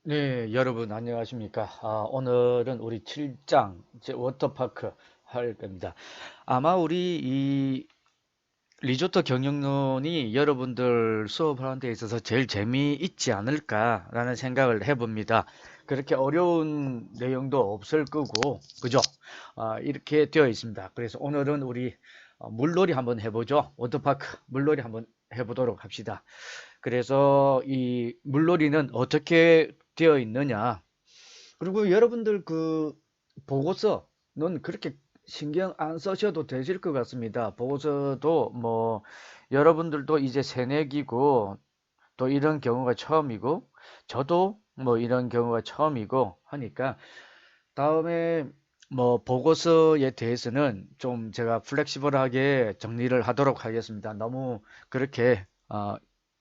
네, 여러분 안녕하십니까? 오늘은 우리 7장 이제 워터파크 할 겁니다. 아마 우리 이 리조트 경영론이 여러분들 수업하는 데 있어서 제일 재미있지 않을까라는 생각을 해봅니다. 그렇게 어려운 내용도 없을 거고, 그죠? 이렇게 되어 있습니다. 그래서 오늘은 우리 물놀이 한번 해보죠. 워터파크 물놀이 한번 해보도록 합시다. 그래서 이 물놀이는 어떻게 되어 있느냐? 그리고 여러분들 그 보고서는 그렇게 신경 안 쓰셔도 되실 것 같습니다. 보고서도 뭐 여러분들도 이제 새내기고 또 이런 경우가 처음이고 저도 뭐 이런 경우가 처음이고 하니까 다음에 뭐 보고서에 대해서는 좀 제가 플렉시블하게 정리를 하도록 하겠습니다. 너무 그렇게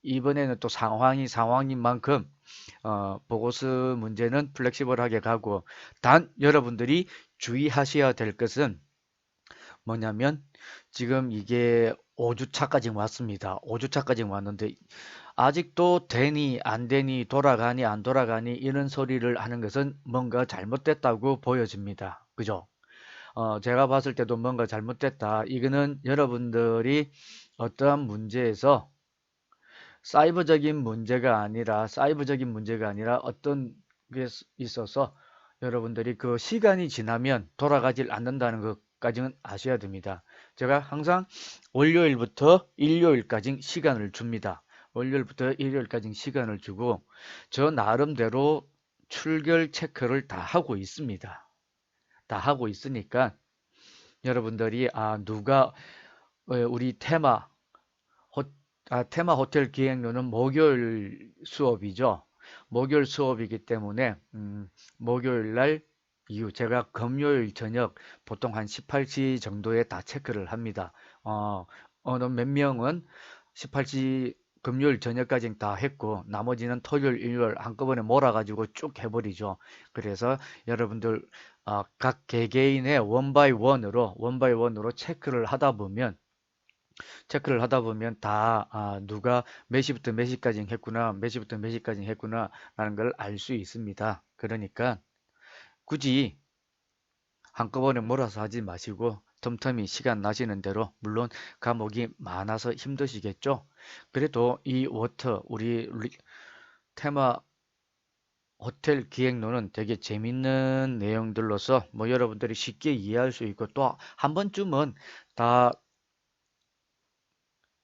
이번에는 또 상황인 만큼 보고서 문제는 플렉시블하게 가고, 단 여러분들이 주의하셔야 될 것은 뭐냐면 지금 이게 5주차까지 왔습니다. 5주차까지 왔는데 아직도 되니 안 되니 돌아가니 안 돌아가니 이런 소리를 하는 것은 뭔가 잘못됐다고 보여집니다. 그죠? 제가 봤을 때도 뭔가 잘못됐다. 이거는 여러분들이 어떠한 문제에서 사이버적인 문제가 아니라 어떤 게 있어서 여러분들이 그 시간이 지나면 돌아가질 않는다는 것까지는 아셔야 됩니다. 제가 항상 월요일부터 일요일까지 시간을 줍니다. 월요일부터 일요일까지 시간을 주고 저 나름대로 출결 체크를 다 하고 있습니다. 다 하고 있으니까 여러분들이 누가 우리 호, 테마 호텔 기획료는 목요일 수업이죠. 목요일 수업이기 때문에 목요일 날 이후 제가 금요일 저녁 보통 한 18시 정도에 다 체크를 합니다. 어느 몇 명은 18시 금요일 저녁까지 다 했고 나머지는 토요일 일요일 한꺼번에 몰아가지고 쭉 해버리죠. 그래서 여러분들 각 개개인의 원바이 원으로 체크를 하다 보면 다 누가 몇 시부터 몇 시까지 했구나, 몇 시부터 몇 시까지 했구나 라는 걸 알 수 있습니다. 그러니까 굳이 한꺼번에 몰아서 하지 마시고 틈틈이 시간 나시는 대로, 물론 과목이 많아서 힘드시겠죠. 그래도 이 우리 테마 호텔 기획론은 되게 재밌는 내용들로서 뭐 여러분들이 쉽게 이해할 수 있고 또 한 번쯤은 다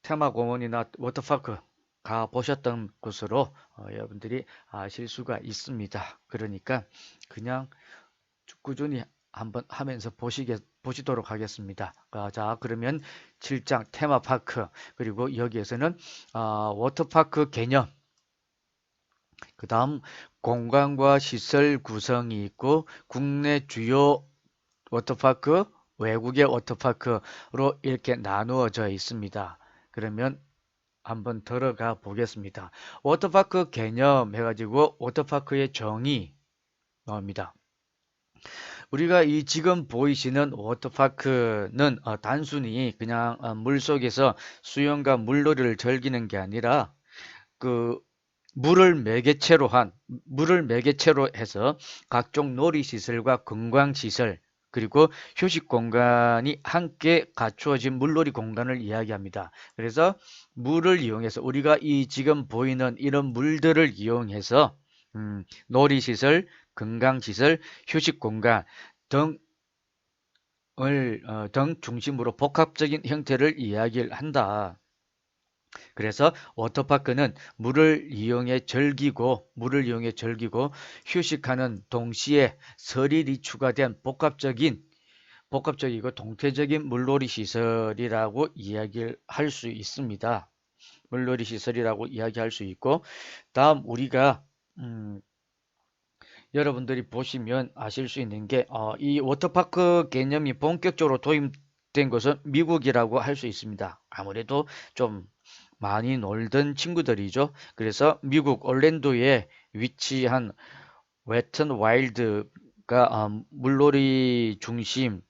테마공원이나 워터파크 가 보셨던 것으로 여러분들이 아실 수가 있습니다. 그러니까 그냥 꾸준히 한번 하면서 보시도록 하겠습니다. 자, 그러면 7장 테마파크, 그리고 여기에서는 워터파크 개념, 그 다음 공간과 시설 구성이 있고 국내 주요 워터파크, 외국의 워터파크로 이렇게 나누어져 있습니다. 그러면 한번 들어가 보겠습니다. 워터파크 개념 해가지고 워터파크의 정의 나옵니다. 우리가 이 지금 보이시는 워터파크는 단순히 그냥 물속에서 수영과 물놀이를 즐기는 게 아니라 그 물을 매개체로 해서 각종 놀이시설과 관광시설 그리고 휴식 공간이 함께 갖추어진 물놀이 공간을 이야기합니다. 그래서 물을 이용해서 우리가 이 지금 보이는 이런 물들을 이용해서 놀이시설, 관광시설, 휴식 공간 등을 등 중심으로 복합적인 형태를 이야기를 한다. 그래서 워터파크는 물을 이용해 즐기고 휴식하는 동시에 설일이 추가된 복합적이고 동태적인 물놀이 시설이라고 이야기를 할 수 있습니다. 물놀이 시설이라고 이야기할 수 있고, 다음 우리가 여러분들이 보시면 아실 수 있는 게 이 워터파크 개념이 본격적으로 도입된 것은 미국이라고 할 수 있습니다. 아무래도 좀 많이 놀던 친구들이죠. 그래서 미국 orlando에 위치한 웨튼 와일드가 물놀이 중심의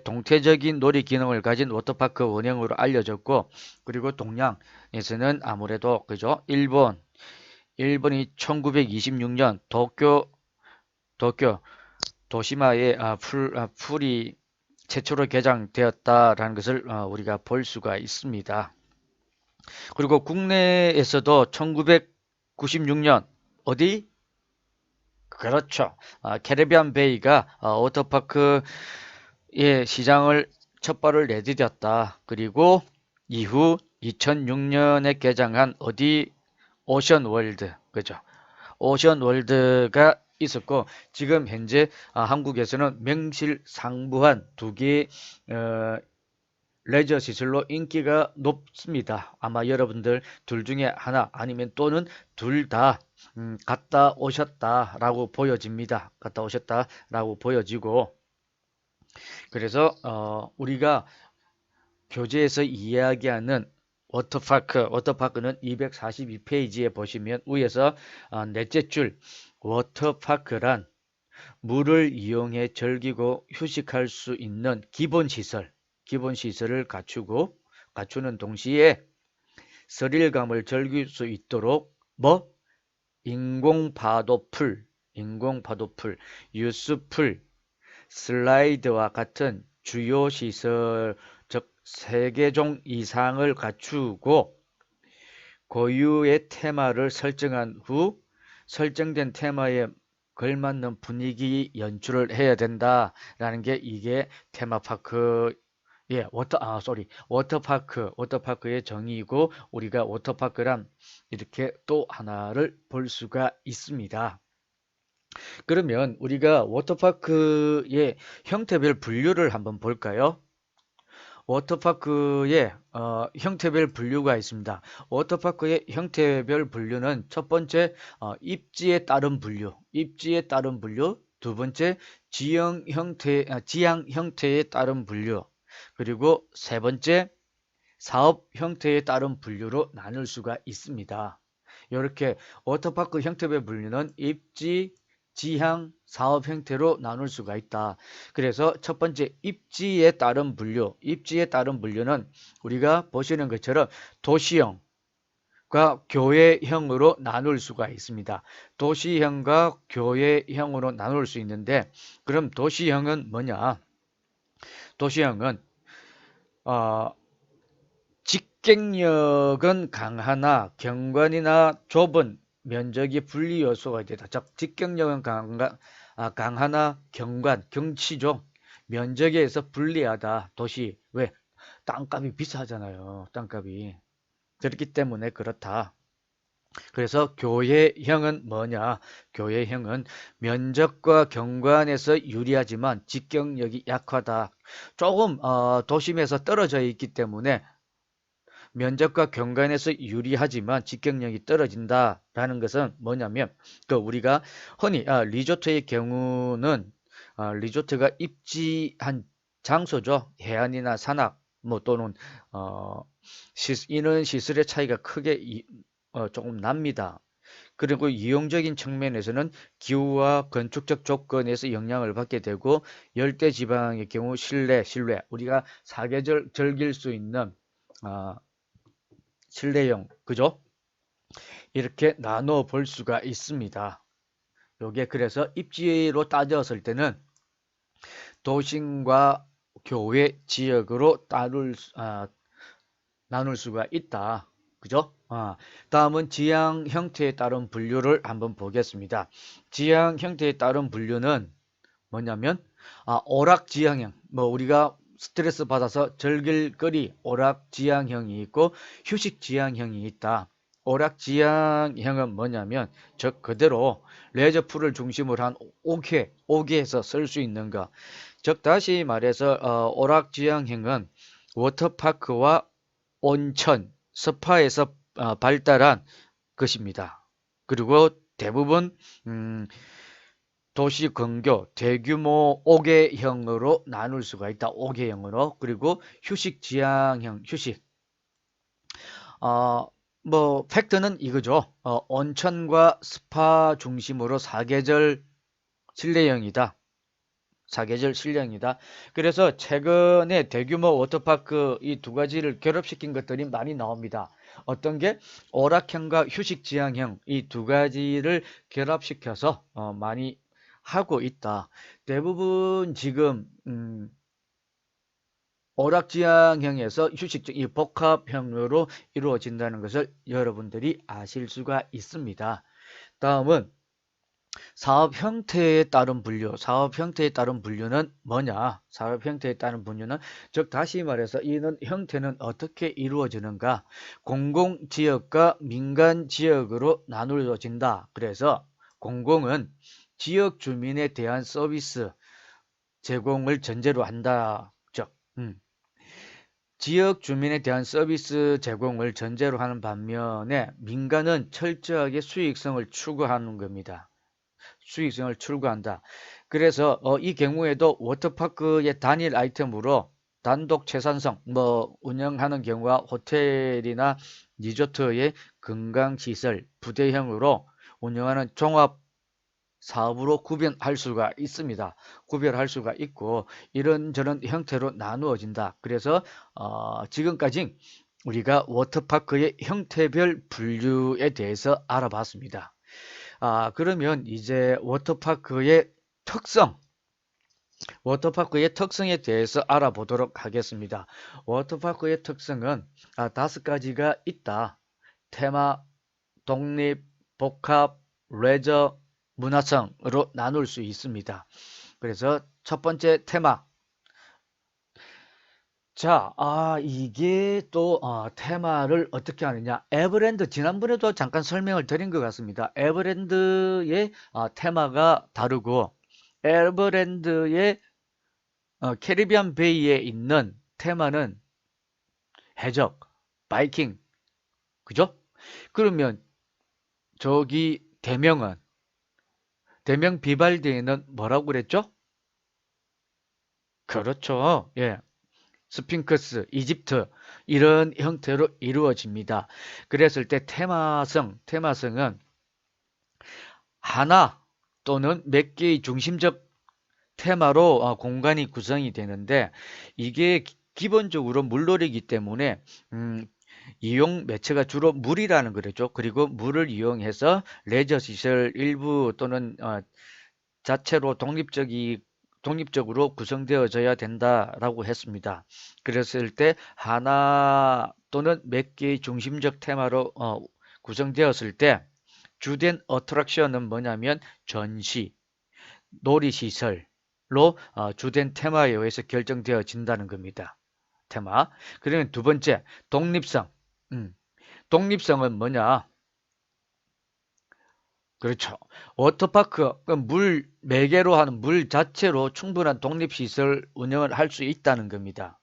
동태적인 놀이 기능을 가진 워터파크 원형으로 알려졌고, 그리고 동양에서는 아무래도 그죠, 일본이 1926년 도쿄 도시마에 풀이 최초로 개장되었다라는 것을 우리가 볼 수가 있습니다. 그리고 국내에서도 1996년 어디? 그렇죠. 캐리비안 베이가 워터파크의 시장을 첫 발을 내디뎠다. 그리고 이후 2006년에 개장한 어디? 오션월드. 그죠? 오션월드가 있었고 지금 현재 한국에서는 명실상부한 두 개의 레저 시설로 인기가 높습니다. 아마 여러분들 둘 중에 하나 아니면 또는 둘 다 갔다 오셨다라고 보여집니다. 갔다 오셨다라고 보여지고 그래서 우리가 교재에서 이야기하는 워터파크는 242페이지에 보시면 위에서 넷째 줄 워터파크란 물을 이용해 즐기고 휴식할 수 있는 기본시설을 갖추는 동시에 스릴감을 즐길 수 있도록 인공파도풀, 유스풀, 슬라이드와 같은 주요 시설, 즉 3개종 이상을 갖추고 고유의 테마를 설정한 후 설정된 테마에 걸맞는 분위기 연출을 해야 된다라는 게 이게 테마파크 워터파크의 정의이고 우리가 워터파크란 이렇게 또 하나를 볼 수가 있습니다. 그러면 우리가 워터파크의 형태별 분류를 한번 볼까요? 워터파크의 형태별 분류가 있습니다. 워터파크의 형태별 분류는 첫 번째 입지에 따른 분류, 두 번째 지형 형태에 따른 분류, 그리고 세 번째 사업 형태에 따른 분류로 나눌 수가 있습니다. 이렇게 워터파크 형태별 분류는 입지, 지향, 사업 형태로 나눌 수가 있다. 그래서 첫 번째 입지에 따른 분류는 우리가 보시는 것처럼 도시형과 교외형으로 나눌 수가 있습니다. 도시형과 교외형으로 나눌 수 있는데 그럼 도시형은 뭐냐? 도시형은 직경력은 강하나 경관이나 좁은 면적이 분리 요소가 되다. 즉 직경력은 강하나 경치죠. 면적에서 불리하다. 도시 왜? 땅값이 비싸잖아요. 땅값이. 그렇기 때문에 그렇다. 그래서 교외형은 뭐냐? 교외형은 면적과 경관에서 유리하지만 직경력이 약하다. 조금 도심에서 떨어져 있기 때문에 면적과 경관에서 유리하지만 직경력이 떨어진다라는 것은 뭐냐면 우리가 흔히 리조트의 경우는 리조트가 입지한 장소죠. 해안이나 산악 또는 이런 시설의 차이가 크게 조금 납니다. 그리고 이용적인 측면에서는 기후와 건축적 조건에서 영향을 받게 되고 열대 지방의 경우 실내 우리가 사계절 즐길 수 있는 실내형, 그죠? 이렇게 나눠 볼 수가 있습니다. 요게 그래서 입지로 따졌을 때는 도심과 교외 지역으로 나눌 수가 있다. 그죠? 다음은 지향 형태에 따른 분류를 한번 보겠습니다. 지향 형태에 따른 분류는 뭐냐면 오락지향형, 우리가 스트레스 받아서 즐길 거리 오락지향형이 있고 휴식지향형이 있다. 오락지향형은 뭐냐면 즉 그대로 레저풀을 중심으로 한 5개에서 쓸 수 있는 거. 즉 다시 말해서 오락지향형은 워터파크와 온천, 스파에서 발달한 것입니다. 그리고 대부분 도시 근교 대규모 5개형으로 나눌 수가 있다. 5개형으로. 그리고 휴식 지향형, 팩트는 이거죠. 온천과 스파 중심으로 사계절 실내형이다. 그래서 최근에 대규모 워터파크 이 두 가지를 결합시킨 것들이 많이 나옵니다. 어떤 게 오락형과 휴식지향형 이 두 가지를 결합시켜서 많이 하고 있다. 대부분 지금 오락지향형에서 휴식적 이 복합형으로 이루어진다는 것을 여러분들이 아실 수가 있습니다. 다음은 사업 형태에 따른 분류. 사업 형태에 따른 분류는 뭐냐? 사업 형태에 따른 분류는 즉 다시 말해서 이는 형태는 어떻게 이루어지는가? 공공지역과 민간지역으로 나누어진다. 그래서 공공은 지역 주민에 대한 서비스 제공을 전제로 한다. 즉, 지역 주민에 대한 서비스 제공을 전제로 하는 반면에 민간은 철저하게 수익성을 추구하는 겁니다. 수익성을 추구한다. 그래서 이 경우에도 워터파크의 단일 아이템으로 단독 채산성, 운영하는 경우와 호텔이나 리조트의 건강시설, 부대형으로 운영하는 종합 사업으로 구별할 수가 있습니다. 구별할 수가 있고 이런저런 형태로 나누어진다. 그래서 지금까지 우리가 워터파크의 형태별 분류에 대해서 알아봤습니다. 그러면 이제 워터파크의 특성에 대해서 알아보도록 하겠습니다. 워터파크의 특성은 5가지가 있다. 테마, 독립, 복합, 레저, 문화성으로 나눌 수 있습니다. 그래서 첫 번째 테마. 자, 이게 또 테마를 어떻게 하느냐. 에버랜드 지난번에도 잠깐 설명을 드린 것 같습니다. 에버랜드의 테마가 다르고 에버랜드의 캐리비안 베이에 있는 테마는 해적, 바이킹, 그죠? 그러면 저기 대명 비발디에는 뭐라고 그랬죠? 그렇죠. 예. 스핑크스, 이집트 이런 형태로 이루어집니다. 그랬을 때 테마성은 하나 또는 몇 개의 중심적 테마로 공간이 구성이 되는데 이게 기본적으로 물놀이기 때문에 이용 매체가 주로 물이라는 거죠. 그리고 물을 이용해서 레저 시설 일부 또는 자체로 독립적으로 구성되어져야 된다라고 했습니다. 그랬을 때 하나 또는 몇 개의 중심적 테마로 구성되었을 때 주된 어트랙션은 뭐냐면 전시, 놀이시설로 주된 테마에 의해서 결정되어진다는 겁니다. 테마. 그러면 두 번째, 독립성. 독립성은 뭐냐? 그렇죠. 워터파크, 물 매개로 하는 물 자체로 충분한 독립시설 운영을 할 수 있다는 겁니다.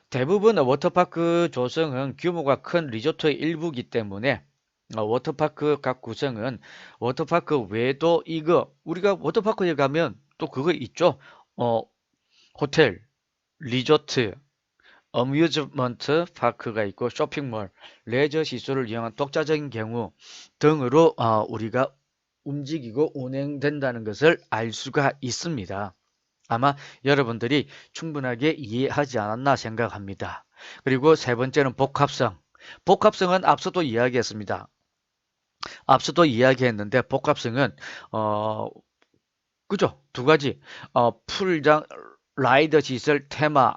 대부분 워터파크 조성은 규모가 큰 리조트의 일부이기 때문에 워터파크 각 구성은 워터파크 외에도 우리가 워터파크에 가면 또 그거 있죠. 호텔, 리조트, 어뮤즈먼트 파크가 있고 쇼핑몰, 레저 시설을 이용한 독자적인 경우 등으로 우리가 움직이고 운행된다는 것을 알 수가 있습니다. 아마 여러분들이 충분하게 이해하지 않았나 생각합니다. 그리고 세 번째는 복합성. 복합성은 앞서도 이야기했는데 복합성은 그죠? 두 가지. 풀장 라이더 시설, 테마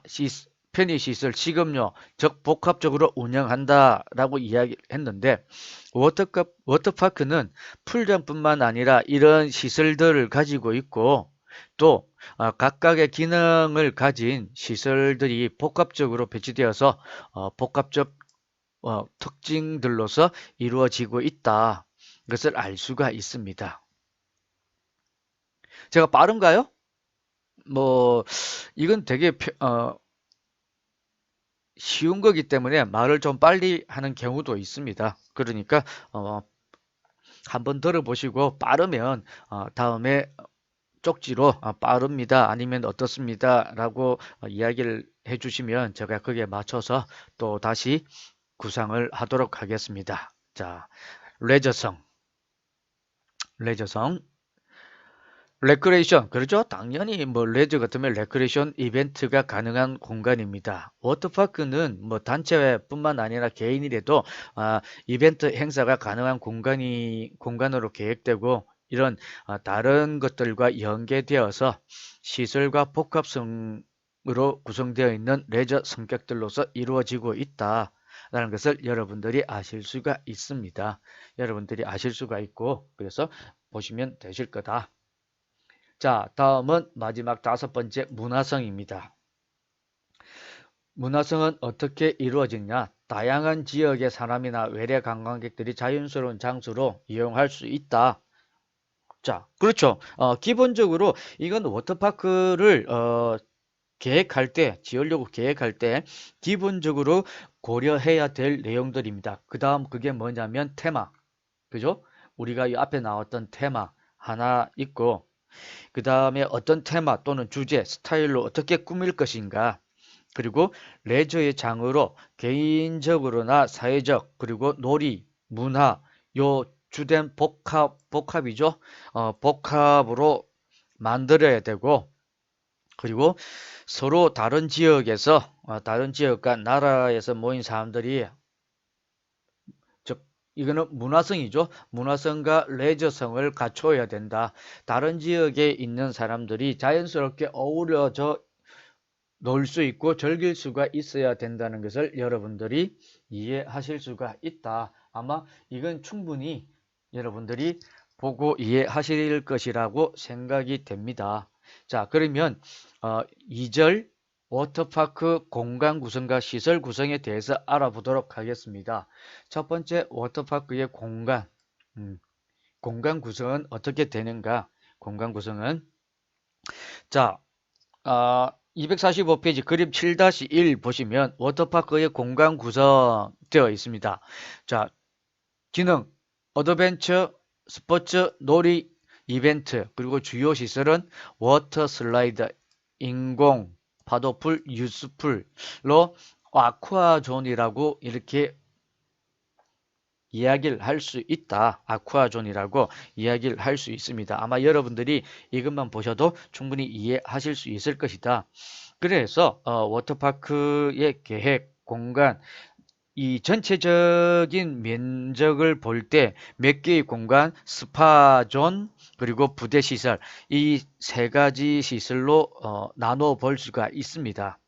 편의시설, 식음료, 즉 복합적으로 운영한다라고 이야기했는데 워터파크는 풀장뿐만 아니라 이런 시설들을 가지고 있고 또 각각의 기능을 가진 시설들이 복합적으로 배치되어서 복합적 특징들로서 이루어지고 있다. 것을 알 수가 있습니다. 제가 빠른가요? 이건 되게 쉬운 거기 때문에 말을 좀 빨리 하는 경우도 있습니다. 그러니까 한번 들어보시고 빠르면 다음에 쪽지로 빠릅니다. 아니면 어떻습니다. 라고 이야기를 해주시면 제가 거기에 맞춰서 또 다시 구상을 하도록 하겠습니다. 자, 레저성. 레크레이션, 그렇죠? 당연히 뭐 레저 같으면 레크레이션 이벤트가 가능한 공간입니다. 워터파크는 뭐 단체뿐만 아니라 개인이라도 이벤트 행사가 가능한 공간으로 계획되고 이런 다른 것들과 연계되어서 시설과 복합성으로 구성되어 있는 레저 성격들로서 이루어지고 있다라는 것을 여러분들이 아실 수가 있습니다. 여러분들이 아실 수가 있고 그래서 보시면 되실 거다. 자, 다음은 마지막 다섯 번째 문화성입니다. 문화성은 어떻게 이루어지냐? 다양한 지역의 사람이나 외래 관광객들이 자연스러운 장소로 이용할 수 있다. 자, 그렇죠. 기본적으로 이건 워터파크를 계획할 때, 지으려고 계획할 때 기본적으로 고려해야 될 내용들입니다. 그 다음 그게 뭐냐면 테마. 그죠? 우리가 이 앞에 나왔던 테마 하나 있고 그 다음에 어떤 테마 또는 주제, 스타일로 어떻게 꾸밀 것인가. 그리고 레저의 장으로 개인적으로나 사회적, 그리고 놀이, 문화, 요 주된 복합이죠. 복합으로 만들어야 되고, 그리고 서로 다른 지역과 나라에서 모인 사람들이 즉 이거는 문화성이죠. 문화성과 레저성을 갖춰야 된다. 다른 지역에 있는 사람들이 자연스럽게 어우러져 놀 수 있고 즐길 수가 있어야 된다는 것을 여러분들이 이해하실 수가 있다. 아마 이건 충분히 여러분들이 보고 이해하실 것이라고 생각이 됩니다. 자, 그러면 2절 워터파크 공간 구성과 시설 구성에 대해서 알아보도록 하겠습니다. 첫 번째 워터파크의 공간 구성은 어떻게 되는가? 공간 구성은 자, 245페이지 그림 7-1 보시면 워터파크의 공간 구성되어 있습니다. 자, 기능, 어드벤처, 스포츠, 놀이, 이벤트, 그리고 주요 시설은 워터 슬라이드, 인공, 파도풀, 유스풀로 아쿠아존이라고 이렇게 이야기를 할 수 있다. 아쿠아존이라고 이야기를 할 수 있습니다. 아마 여러분들이 이것만 보셔도 충분히 이해하실 수 있을 것이다. 그래서 워터파크의 계획, 공간, 이 전체적인 면적을 볼 때 몇 개의 공간, 스파존, 그리고 부대시설 이 세 가지 시설로 나눠 볼 수가 있습니다.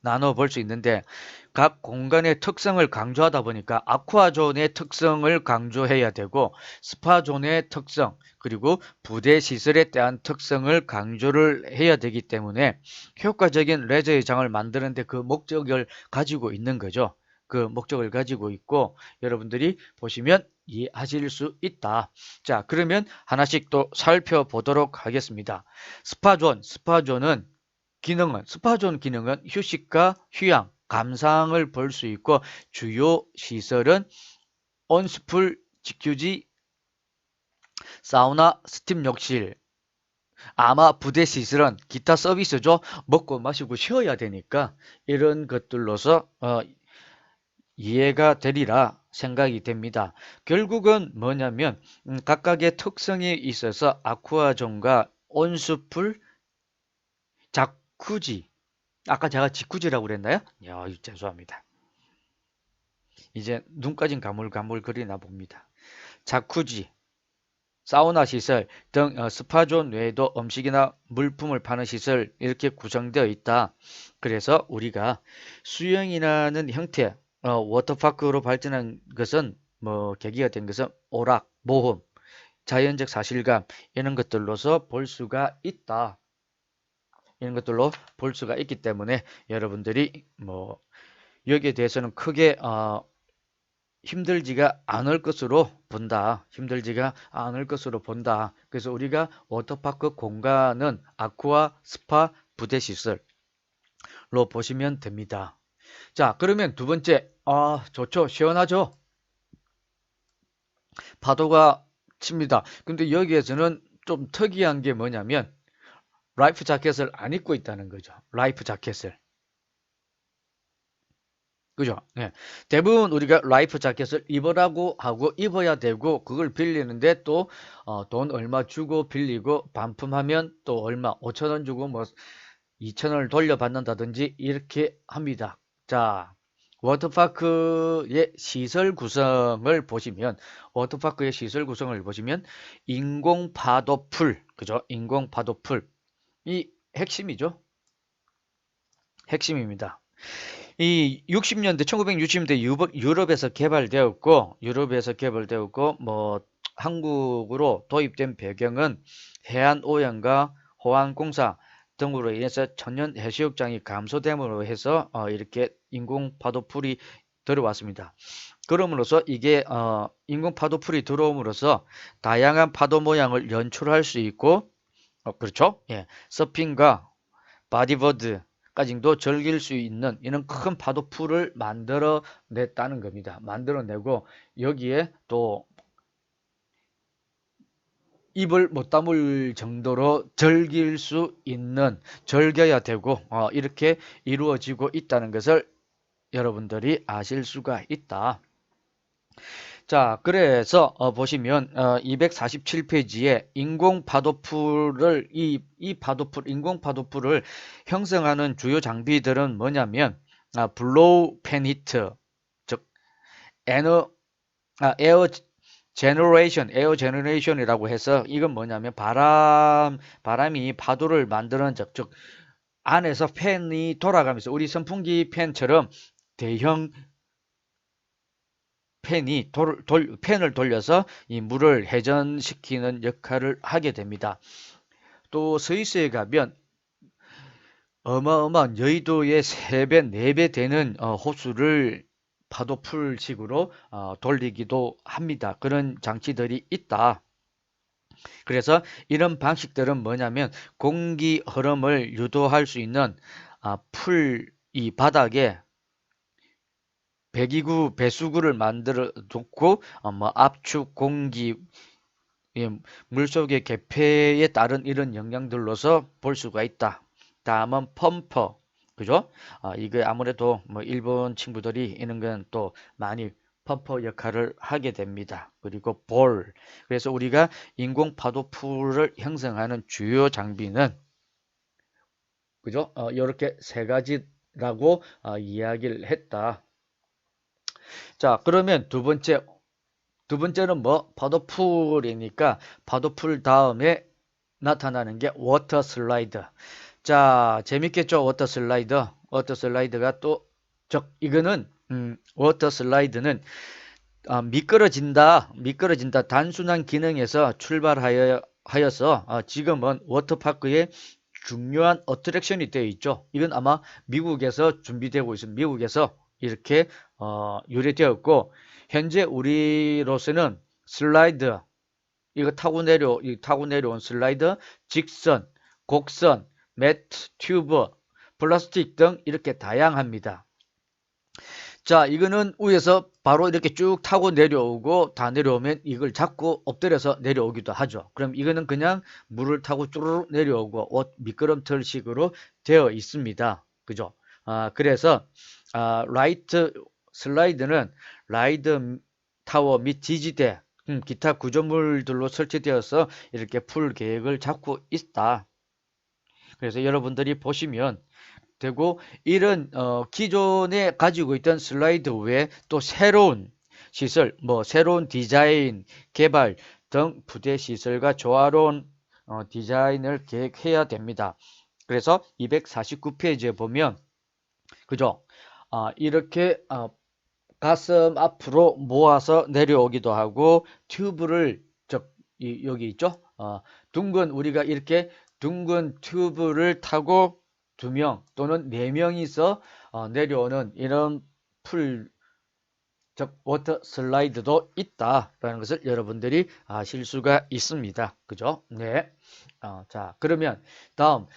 나눠 볼 수 있는데 각 공간의 특성을 강조하다 보니까 아쿠아존의 특성을 강조해야 되고 스파존의 특성 그리고 부대 시설에 대한 특성을 강조를 해야 되기 때문에 효과적인 레저의 장을 만드는데 그 목적을 가지고 있는 거죠. 그 목적을 가지고 있고 여러분들이 보시면 이해하실 수 있다. 자, 그러면 하나씩 또 살펴보도록 하겠습니다. 스파존은 스파존 기능은 휴식과 휴양, 감상을 볼 수 있고 주요 시설은 온수풀, 직휴지, 사우나, 스팀 욕실, 아마 부대 시설은 기타 서비스죠. 먹고 마시고 쉬어야 되니까 이런 것들로서 이해가 되리라 생각이 됩니다. 결국은 뭐냐면 각각의 특성이 있어서 아쿠아존과 온수풀, 자쿠지 아까 제가 지쿠지라고 그랬나요? 야, 죄송합니다. 이제 눈까진 가물가물 거리나 봅니다. 자쿠지, 사우나 시설 등 스파존 외에도 음식이나 물품을 파는 시설 이렇게 구성되어 있다. 그래서 우리가 수영이라는 형태, 워터파크로 발전한 것은 계기가 된 것은 오락, 모험, 자연적 사실감 이런 것들로서 볼 수가 있다. 이런 것들로 볼 수가 있기 때문에 여러분들이 여기에 대해서는 크게 힘들지가 않을 것으로 본다. 힘들지가 않을 것으로 본다. 그래서 우리가 워터파크 공간은 아쿠아, 스파, 부대 시설로 보시면 됩니다. 자, 그러면 두 번째, 좋죠. 시원하죠. 파도가 칩니다. 근데 여기에서는 좀 특이한 게 뭐냐면 라이프 자켓을 안 입고 있다는 거죠. 라이프 자켓을. 그죠? 예. 대부분 우리가 라이프 자켓을 입으라고 하고 입어야 되고 그걸 빌리는데 또 돈 얼마 주고 빌리고 반품하면 또 얼마 5천 원 주고 뭐 2천 원을 돌려받는다든지 이렇게 합니다. 자, 워터파크의 시설 구성을 보시면 워터파크의 시설 구성을 보시면 인공 파도풀, 그죠? 인공 파도풀 이 핵심이죠. 핵심입니다. 이 60년대, 1960년대 유럽에서 개발되었고, 뭐, 한국으로 도입된 배경은 해안 오염과 호환공사 등으로 인해서 천연 해수욕장이 감소됨으로 해서 이렇게 인공 파도풀이 들어왔습니다. 그럼으로써 이게 인공 파도풀이 들어옴으로써 다양한 파도 모양을 연출할 수 있고, 그렇죠? 예, 서핑과 바디버드까지도 즐길 수 있는 이런 큰 파도풀을 만들어냈다는 겁니다. 만들어내고 여기에 또 입을 못 다물 정도로 즐길 수 있는 즐겨야 되고 이렇게 이루어지고 있다는 것을 여러분들이 아실 수가 있다. 자, 그래서 보시면 247페이지에 인공 파도풀을 형성하는 주요 장비들은 뭐냐면 블로우 팬 히트, 즉 에너 에어 제너레이션이라고 해서 이건 뭐냐면 바람이 파도를 만드는 즉 안에서 팬이 돌아가면서 우리 선풍기 팬처럼 대형 팬을 돌려서 이 물을 회전시키는 역할을 하게 됩니다. 또 스위스에 가면 어마어마한 여의도의 3배, 4배 되는 호수를 파도풀식으로 돌리기도 합니다. 그런 장치들이 있다. 그래서 이런 방식들은 뭐냐면 공기 흐름을 유도할 수 있는 이 바닥에 배수구를 만들어 놓고 뭐 압축 공기 예, 물속의 개폐에 따른 이런 영향들로서 볼 수가 있다. 다음은 펌퍼, 그죠? 이게 아무래도 뭐 일본 친구들이 이런 건 또 많이 펌퍼 역할을 하게 됩니다. 그리고 볼. 그래서 우리가 인공 파도풀을 형성하는 주요 장비는 그죠? 이렇게 세 가지라고 이야기를 했다. 자, 그러면 두 번째는 뭐? 파도풀이니까 파도풀 다음에 나타나는 게 워터 슬라이드. 자, 재밌겠죠? 워터 슬라이드가 또, 이거는, 워터 슬라이드는 미끄러진다. 단순한 기능에서 출발하여서 지금은 워터파크의 중요한 어트랙션이 되어 있죠. 이건 아마 미국에서 준비되고 있습니다. 미국에서 이렇게 유래되었고 현재 우리로서는 슬라이드 이거 타고 내려온 슬라이드, 직선, 곡선, 매트, 튜브, 플라스틱 등 이렇게 다양합니다. 자, 이거는 위에서 바로 이렇게 쭉 타고 내려오고 다 내려오면 이걸 잡고 엎드려서 내려오기도 하죠. 그럼 이거는 그냥 물을 타고 쭈르륵 내려오고 옷 미끄럼틀식으로 되어 있습니다. 그죠? 그래서 라이트 슬라이드는 라이드 타워 및 지지대 기타 구조물들로 설치되어서 이렇게 풀 계획을 잡고 있다. 그래서 여러분들이 보시면 되고 이런 기존에 가지고 있던 슬라이드 외에 또 새로운 시설, 뭐 새로운 디자인, 개발 등 부대 시설과 조화로운 디자인을 계획해야 됩니다. 그래서 249페이지에 보면 그죠? 이렇게 가슴 앞으로 모아서 내려오기도 하고 튜브를 여기 있죠? 우리가 이렇게 둥근 튜브를 타고 2명 또는 4명이서 내려오는 이런 워터 슬라이드도 있다라는 것을 여러분들이 아실 수가 있습니다. 그죠? 네. 자, 그러면 다음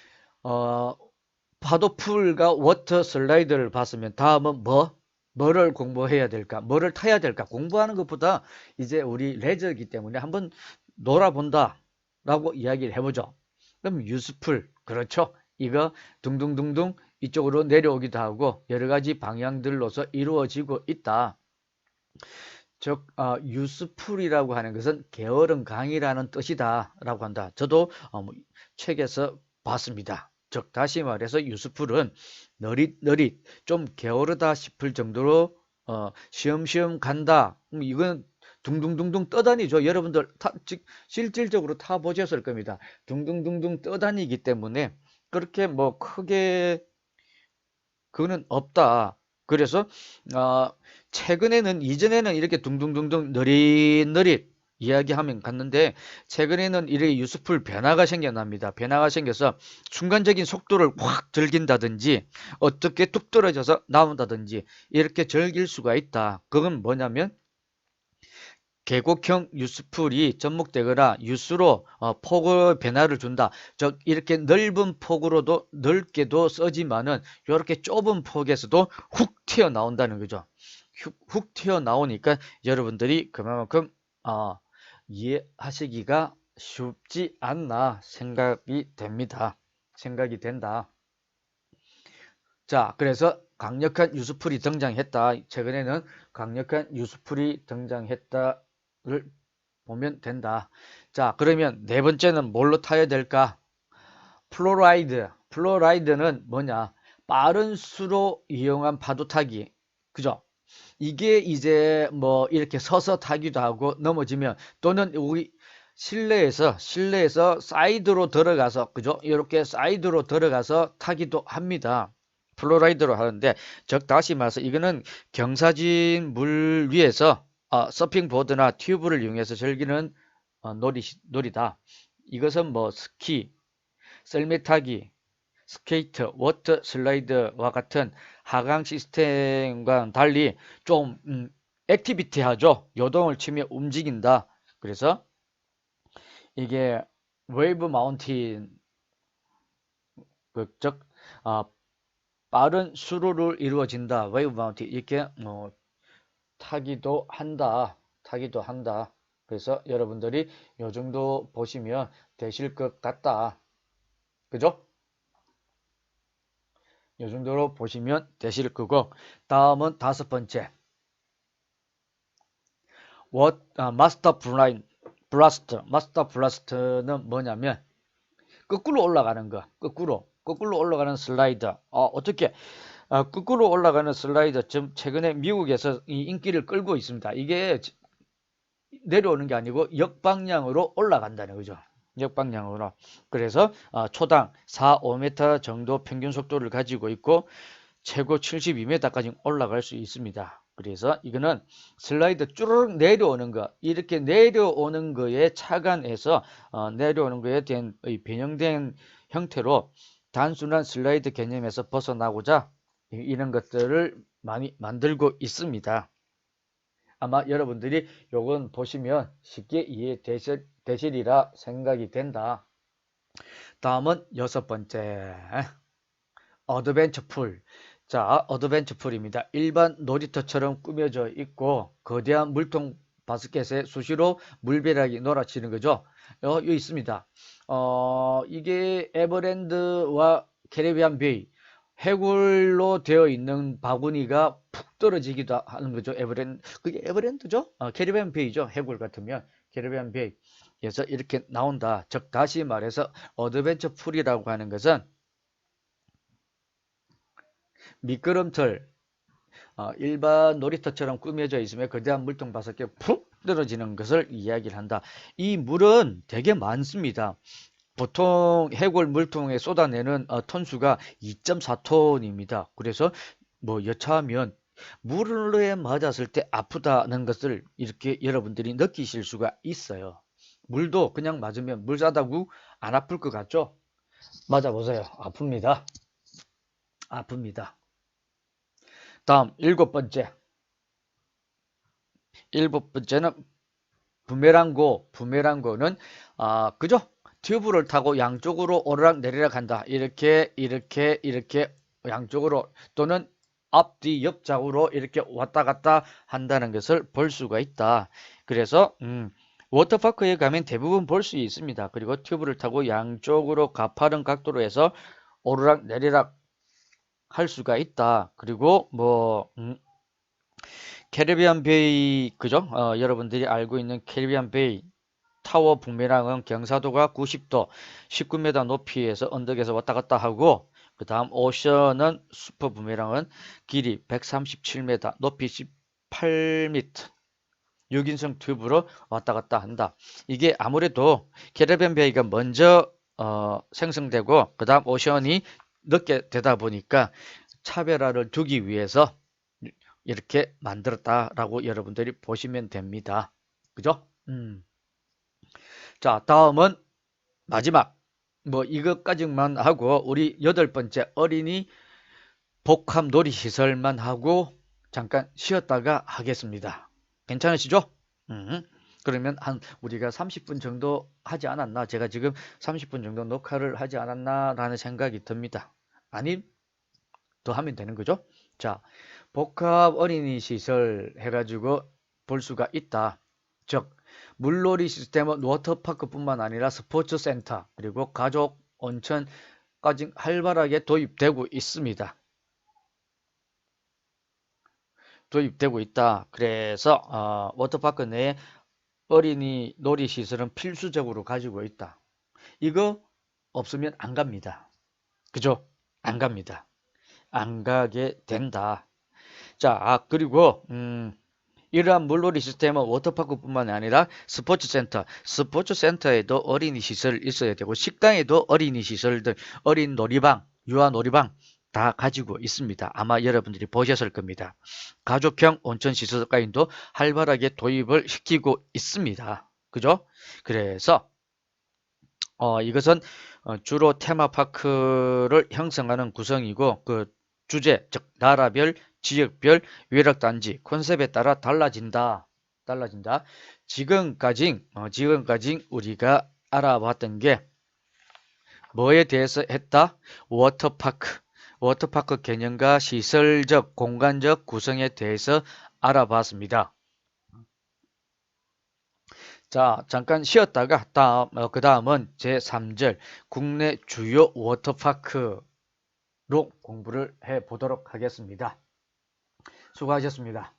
파도풀과 워터 슬라이드를 봤으면 다음은 뭐를 공부해야 될까? 뭐를 타야 될까? 공부하는 것보다 이제 우리 레저이기 때문에 한번 놀아본다 라고 이야기를 해보죠. 그럼 유스풀, 그렇죠? 이거 둥둥둥둥 이쪽으로 내려오기도 하고 여러 가지 방향들로서 이루어지고 있다. 즉 useful이라고 하는 것은 게으른 강이라는 뜻이다 라고 한다. 저도 뭐 책에서 봤습니다. 즉 다시 말해서 useful은 너릿너릿 좀 게으르다 싶을 정도로 쉬엄쉬엄 간다. 이건 둥둥둥둥 떠다니죠. 여러분들 실질적으로 타보셨을 겁니다. 둥둥둥둥 떠다니기 때문에 그렇게 뭐 크게 그거는 없다. 그래서 최근에는 이전에는 이렇게 둥둥둥둥 느릿느릿 이야기하면 갔는데 최근에는 이렇게 유스풀 변화가 생겨납니다. 변화가 생겨서 순간적인 속도를 확 즐긴다든지 어떻게 뚝 떨어져서 나온다든지 이렇게 즐길 수가 있다. 그건 뭐냐면 계곡형 유스풀이 접목되거나 유수로 폭의 변화를 준다. 즉 이렇게 넓은 폭으로도 넓게도 쓰지만은 이렇게 좁은 폭에서도 훅 튀어나온다는 거죠. 훅 튀어나오니까 여러분들이 그만큼 이해하시기가 쉽지 않나 생각이 됩니다. 생각이 된다. 자, 그래서 강력한 유수풀이 등장했다. 최근에는 강력한 유수풀이 등장했다를 보면 된다. 자, 그러면 네 번째는 뭘로 타야 될까? 플로라이드. 플로라이드는 뭐냐? 빠른 수로 이용한 파도 타기. 그죠? 이게 이제 뭐 이렇게 서서 타기도 하고 넘어지면 또는 우리 실내에서 사이드로 들어가서 그죠? 이렇게 사이드로 들어가서 타기도 합니다. 플로라이드로 하는데 즉 다시 말해서 이거는 경사진 물 위에서 서핑보드나 튜브를 이용해서 즐기는 놀이다. 이것은 뭐 스키, 썰매타기, 스케이트, 워터 슬라이드와 같은 하강 시스템과 달리 좀 액티비티하죠. 요동을 치며 움직인다. 그래서 이게 웨이브 마운틴 즉 빠른 수로를 이루어진다. 웨이브 마운틴 이렇게 타기도 한다. 그래서 여러분들이 요 정도 보시면 되실 것 같다. 그죠? 요 정도로 보시면 되실 거고 다음은 다섯 번째 마스터 블라스트. 마스터 블라스트는 뭐냐면 거꾸로 올라가는 거. 거꾸로 올라가는 슬라이드. 어떻게 거꾸로 올라가는 슬라이드 좀 최근에 미국에서 이 인기를 끌고 있습니다. 이게 내려오는 게 아니고 역방향으로 올라간다는 거죠. 역방향으로. 그래서 초당 4, 5m 정도 평균 속도를 가지고 있고 최고 72m까지 올라갈 수 있습니다. 그래서 이거는 슬라이드 쭈르륵 내려오는 거, 이렇게 내려오는 거에 착안해서 내려오는 거에 대한 변형된 형태로 단순한 슬라이드 개념에서 벗어나고자 이런 것들을 많이 만들고 있습니다. 아마 여러분들이 요건 보시면 쉽게 이해되시리라 생각이 된다. 다음은 여섯 번째 어드벤처 풀. 자, 어드벤처 풀입니다. 일반 놀이터처럼 꾸며져 있고 거대한 물통 바스켓에 수시로 물벼락이 놀아치는 거죠. 여기 있습니다. 이게 에버랜드와 캐리비안 베이 해골로 되어 있는 바구니가 푹 떨어지기도 하는 거죠. 그게 에버랜드죠? 캐리비안 베이죠. 해골 같으면 캐리비안 베이에서 이렇게 나온다. 즉 다시 말해서 어드벤처 풀이라고 하는 것은 미끄럼틀 일반 놀이터처럼 꾸며져 있으면 거대한 물통 바삭에 푹 떨어지는 것을 이야기를 한다. 이 물은 되게 많습니다. 보통 해골 물통에 쏟아내는 톤수가 2.4톤입니다. 그래서 뭐 여차하면 물에 맞았을 때 아프다는 것을 이렇게 여러분들이 느끼실 수가 있어요. 물도 그냥 맞으면 물 싸다고 안 아플 것 같죠? 맞아보세요. 아픕니다. 다음 일곱 번째는 부메랑고는 그죠? 튜브를 타고 양쪽으로 오르락 내리락 한다. 이렇게 양쪽으로 또는 앞뒤 옆좌우로 이렇게 왔다 갔다 한다는 것을 볼 수가 있다. 그래서 워터파크에 가면 대부분 볼 수 있습니다. 그리고 튜브를 타고 양쪽으로 가파른 각도로 해서 오르락 내리락 할 수가 있다. 그리고 뭐 캐리비안 베이 그죠? 여러분들이 알고 있는 캐리비안 베이 타워 북메랑은 경사도가 90도, 19m 높이에서 언덕에서 왔다 갔다 하고, 그 다음 오션은 슈퍼 부메랑은 길이 137m, 높이 18m, 6인승 튜브로 왔다 갔다 한다. 이게 아무래도 캐리비안 베이가 먼저 생성되고, 그 다음 오션이 늦게 되다 보니까 차별화를 두기 위해서 이렇게 만들었다라고 여러분들이 보시면 됩니다. 그죠? 자, 다음은 마지막. 뭐 이것까지만 하고 우리 8번째 어린이 복합 놀이시설만 하고 잠깐 쉬었다가 하겠습니다. 괜찮으시죠? 그러면 한 우리가 30분 정도 하지 않았나? 제가 지금 30분 정도 녹화를 하지 않았나? 라는 생각이 듭니다. 아니, 더 하면 되는 거죠? 자, 복합 어린이 시설 해가지고 볼 수가 있다. 즉, 물놀이 시스템은 워터파크뿐만 아니라 스포츠센터 그리고 가족 온천까지 활발하게 도입되고 있습니다. 도입되고 있다. 그래서 워터파크 내에 어린이 놀이시설은 필수적으로 가지고 있다. 이거 없으면 안 갑니다. 그죠? 안 갑니다. 안 가게 된다. 자, 그리고 이러한 물놀이 시스템은 워터파크뿐만 아니라 스포츠센터에도 어린이 시설 있어야 되고 식당에도 어린이 시설들, 어린 놀이방, 유아 놀이방 다 가지고 있습니다. 아마 여러분들이 보셨을 겁니다. 가족형 온천 시설까지도 활발하게 도입을 시키고 있습니다. 그죠? 그래서 이것은 주로 테마파크를 형성하는 구성이고 그 주제, 즉 나라별, 지역별, 위락단지, 컨셉에 따라 달라진다. 지금까지 우리가 알아봤던 게 뭐에 대해서 했다? 워터파크 개념과 시설적, 공간적 구성에 대해서 알아봤습니다. 자, 잠깐 쉬었다가 그 다음은 제3절 국내 주요 워터파크로 공부를 해 보도록 하겠습니다. 수고하셨습니다.